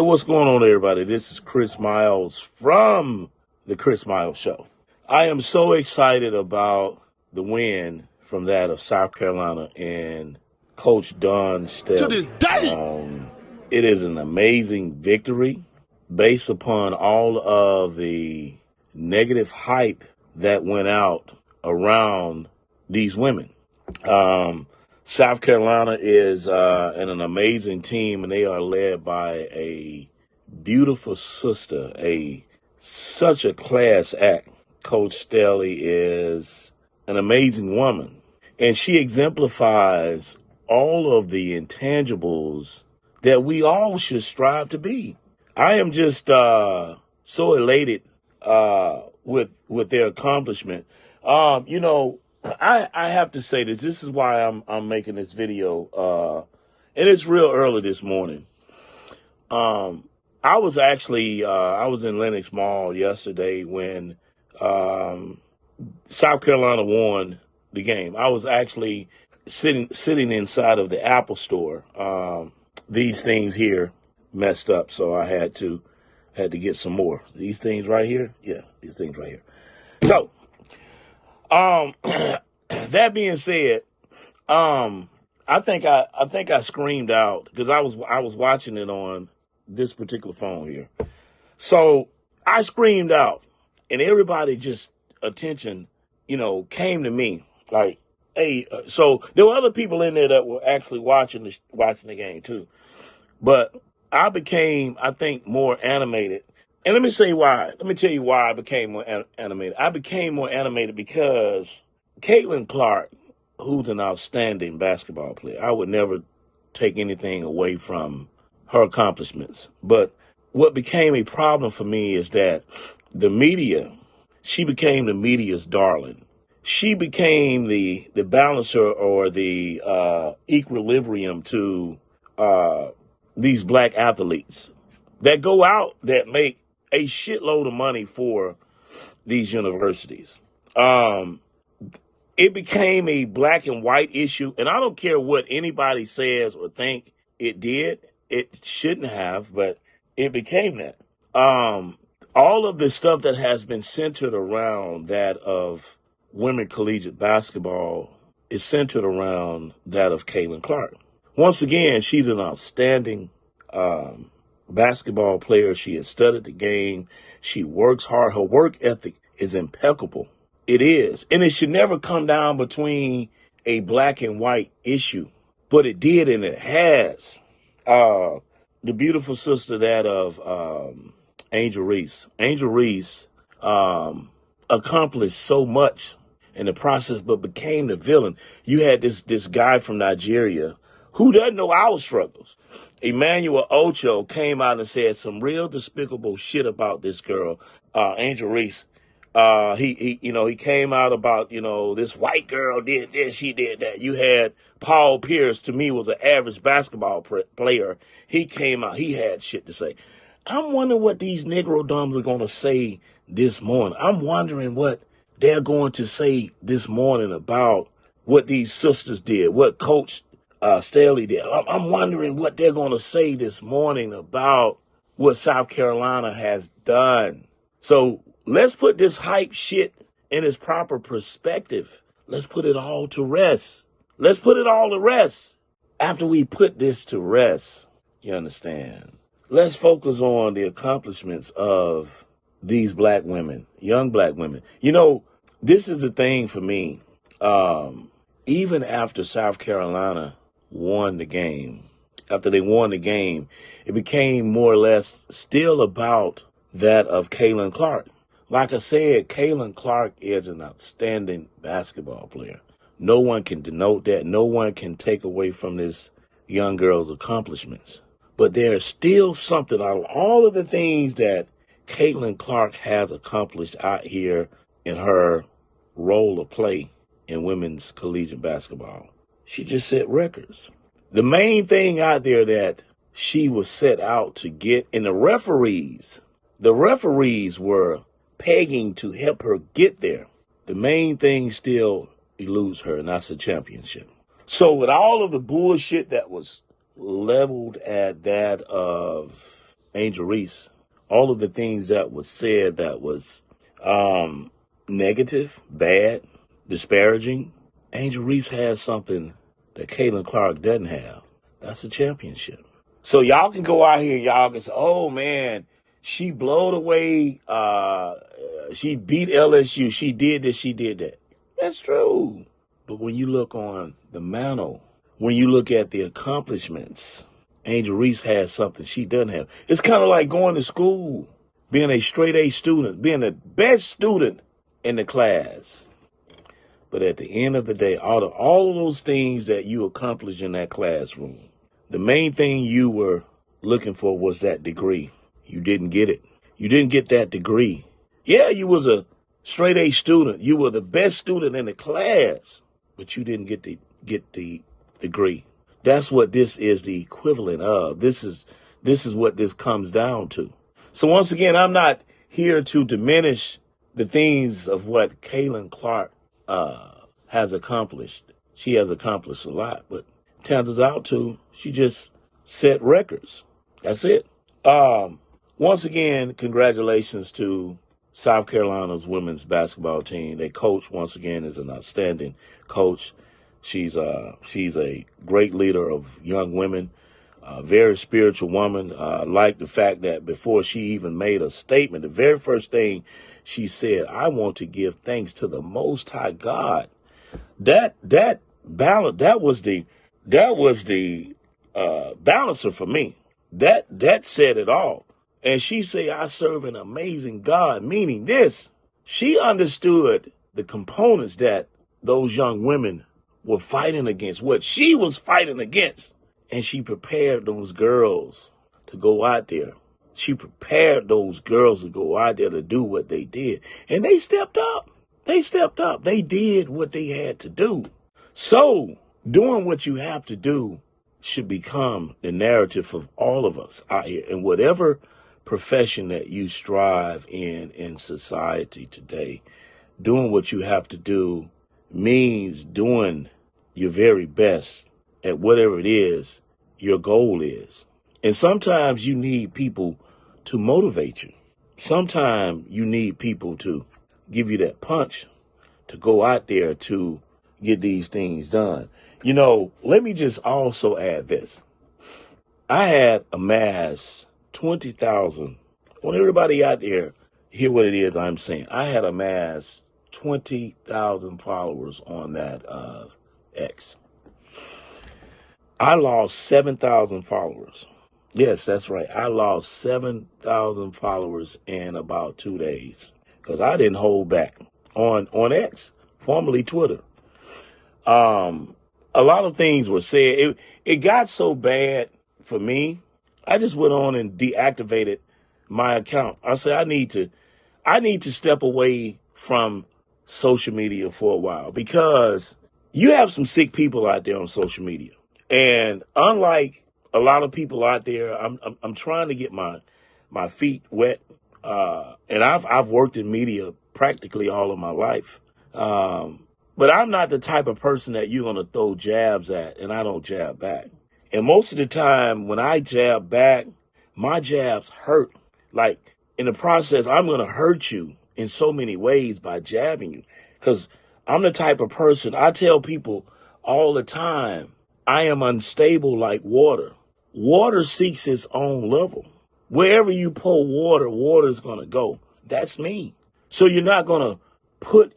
What's going on, everybody? This is Chris Miles from The Chris Miles Show. I am so excited about the win from that of South Carolina and Coach Don Staley. To this day! It is an amazing victory based upon all of the negative hype that went out around these women. South Carolina is an amazing team, and they are led by a beautiful sister, such a class act. Coach Staley is an amazing woman, and she exemplifies all of the intangibles that we all should strive to be. I am just so elated with their accomplishment. I have to say this. This is why I'm making this video, and it's real early this morning. I was in Lenox Mall yesterday when South Carolina won the game. I was actually sitting inside of the Apple store. These things here messed up, so I had to get some more. These things right here, yeah, these things right here. So. That being said, I think I screamed out because I was watching it on this particular phone here. So I screamed out, and everybody just attention, came to me like, hey. So there were other people in there that were actually watching the game too, but I became, I think, more animated. And let me say why. Let me tell you why I became more animated. I became more animated because Caitlin Clark, who's an outstanding basketball player, I would never take anything away from her accomplishments. But what became a problem for me is that the media, she became the media's darling. She became the balancer or the equilibrium to these black athletes that go out that make a shitload of money for these universities. It became a black and white issue, and I don't care what anybody says or think it did. It shouldn't have, but it became that. All of the stuff that has been centered around that of women collegiate basketball is centered around that of Caitlin Clark. Once again, she's an outstanding basketball player. She has studied the game. She works hard. Her work ethic is impeccable. It is. And it should never come down between a black and white issue. But it did, and it has. The beautiful sister, that of Angel Reese. Angel Reese accomplished so much in the process, but became the villain. You had this guy from Nigeria who doesn't know our struggles. Emmanuel Ocho came out and said some real despicable shit about this girl, Angel Reese. He came out about, this white girl did this, she did that. You had Paul Pierce, to me, was an average basketball player. He came out, he had shit to say. I'm wondering what these Negro dumbs are going to say this morning. I'm wondering what they're going to say this morning about what these sisters did, what Coach Staley did. I'm wondering what they're going to say this morning about what South Carolina has done. So let's put this hype shit in its proper perspective. Let's put it all to rest. Let's put it all to rest. After we put this to rest, you understand, let's focus on the accomplishments of these black women, young black women. This is the thing for me. Even after South Carolina won the game, it became more or less still about that of Caitlin Clark. Like I said, Caitlin Clark is an outstanding basketball player. No one can denote that. No one can take away from this young girl's accomplishments. But there's still something out of all of the things that Caitlin Clark has accomplished out here in her role of play in women's collegiate basketball. She just set records. The main thing out there that she was set out to get, and the referees were pegging to help her get there. The main thing still eludes her, and that's a championship. So with all of the bullshit that was leveled at that of Angel Reese, all of the things that was said that was negative, bad, disparaging, Angel Reese has something that Caitlin Clark doesn't have. That's a championship. So y'all can go out here and y'all can say, oh man, she blowed away, she beat LSU, she did this, she did that. That's true. But when you look on the mantle, when you look at the accomplishments, Angel Reese has something she doesn't have. It's kind of like going to school, being a straight A student, being the best student in the class. But at the end of the day, out of all of those things that you accomplished in that classroom, the main thing you were looking for was that degree. You didn't get it. You didn't get that degree. Yeah, you was a straight A student. You were the best student in the class, but you didn't get the degree. That's what this is the equivalent of. This is what this comes down to. So once again, I'm not here to diminish the things of what Caitlin Clark has accomplished. She has accomplished a lot, but turns out to she just set records. That's it. Once again, congratulations to South Carolina's women's basketball team. Their coach, once again, is an outstanding coach. She's a great leader of young women, a very spiritual woman. I like the fact that before she even made a statement, the very first thing she said, I want to give thanks to the Most High God. That balance, that was the balancer for me. That said it all. And she said, I serve an amazing God, meaning this. She understood the components that those young women were fighting against, what she was fighting against. And she prepared those girls to go out there. She prepared those girls to go out there to do what they did. And they stepped up. They stepped up. They did what they had to do. So doing what you have to do should become the narrative of all of us out here. In whatever profession that you strive in society today, doing what you have to do means doing your very best at whatever it is your goal is. And sometimes you need people to motivate you. Sometimes you need people to give you that punch to go out there to get these things done. You know, let me just also add this. I had amassed 20,000. I want everybody out there hear what it is I'm saying. I had amassed 20,000 followers on that X. I lost 7,000 followers. Yes, that's right. I lost 7,000 followers in about 2 days because I didn't hold back on X, formerly Twitter. A lot of things were said. It got so bad for me. I just went on and deactivated my account. I said I need to step away from social media for a while because you have some sick people out there on social media. And unlike a lot of people out there, I'm trying to get my feet wet. And I've worked in media practically all of my life. But I'm not the type of person that you're going to throw jabs at, and I don't jab back. And most of the time when I jab back, my jabs hurt. Like in the process, I'm going to hurt you in so many ways by jabbing you. Because I'm the type of person, I tell people all the time, I am unstable like water. Water seeks its own level. Wherever you pour water, water's going to go. That's me. So you're not going to put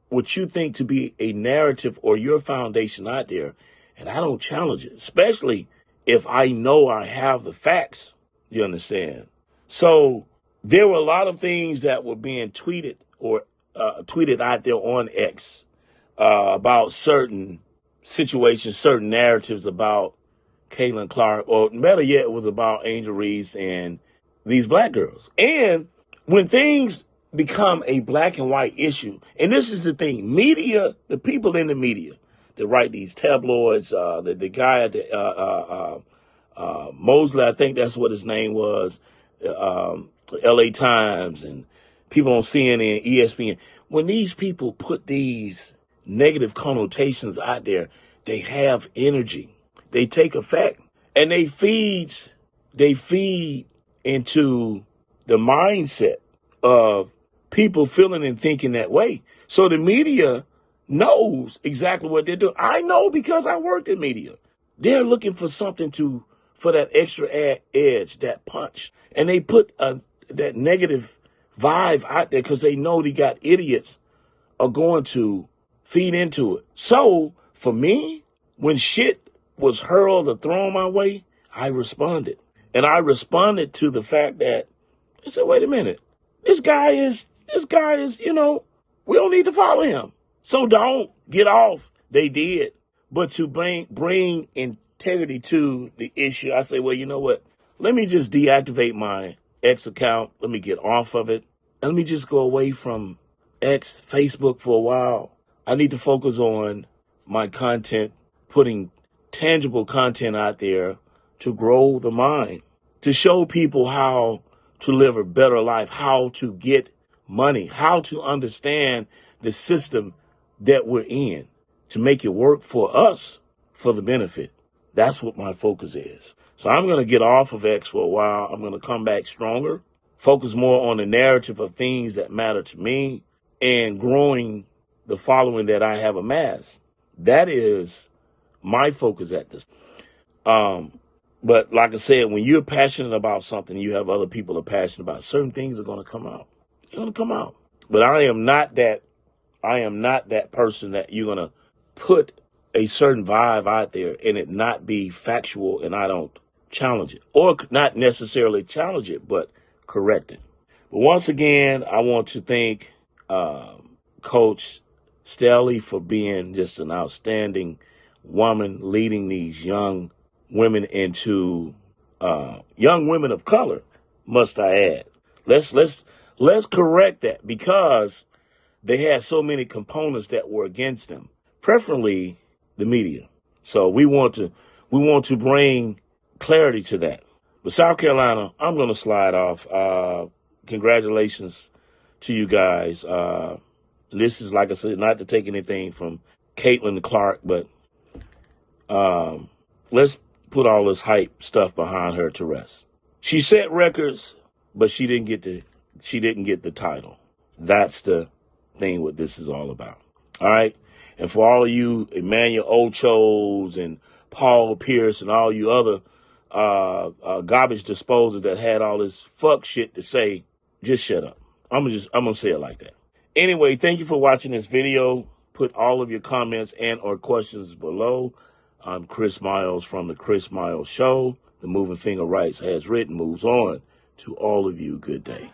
what you think to be a narrative or your foundation out there, and I don't challenge it, especially if I know I have the facts, you understand? So there were a lot of things that were being tweeted or tweeted out there on X about certain situations, certain narratives about Caitlin Clark, or better yet, it was about Angel Reese and these black girls. And when things become a black and white issue, and this is the thing, media, the people in the media that write these tabloids, the guy at the Mosley, I think that's what his name was, LA Times, and people on CNN, ESPN, when these people put these negative connotations out there, they have energy. They take effect, and they feed into the mindset of people feeling and thinking that way. So the media knows exactly what they're doing. I know because I worked in media. They're looking for something for that extra edge, that punch. And they put that negative vibe out there because they know they got idiots are going to feed into it. So for me, when shit was hurled or thrown my way, I responded. And I responded to the fact that I said, wait a minute, this guy is, we don't need to follow him. So don't get off. They did. But to bring integrity to the issue, I say, well, you know what? Let me just deactivate my X account. Let me get off of it. And let me just go away from X, Facebook for a while. I need to focus on my content, putting tangible content out there to grow the mind, to show people how to live a better life, how to get money, how to understand the system that we're in, to make it work for us for the benefit. That's what my focus is. So I'm going to get off of X for a while. I'm going to come back stronger, focus more on the narrative of things that matter to me and growing the following that I have amassed. That is my focus at this. But like I said, when you're passionate about something, you have other people are passionate about, certain things are going to come out. They're going to come out. But I am not that person that you're going to put a certain vibe out there and it not be factual and I don't challenge it, or not necessarily challenge it, but correct it. But once again, I want to thank Coach Staley for being just an outstanding woman, leading these young women into young women of color, must I add. Let's correct that, because they had so many components that were against them, preferably the media. So we want to bring clarity to that. But South Carolina, I'm going to slide off. Congratulations to you guys. This is, like I said, not to take anything from Caitlin Clark, but let's put all this hype stuff behind her to rest. She set records, but she didn't get the title. That's the thing what this is all about. All right. And for all of you Emmanuel Ochos and Paul Pierce and all you other garbage disposers that had all this fuck shit to say, just shut up. I'm gonna say it like that. Anyway, thank you for watching this video. Put all of your comments and or questions below. I'm Chris Miles from the Chris Miles Show. The Moving Finger Writes, has written, moves on. To all of you, good day.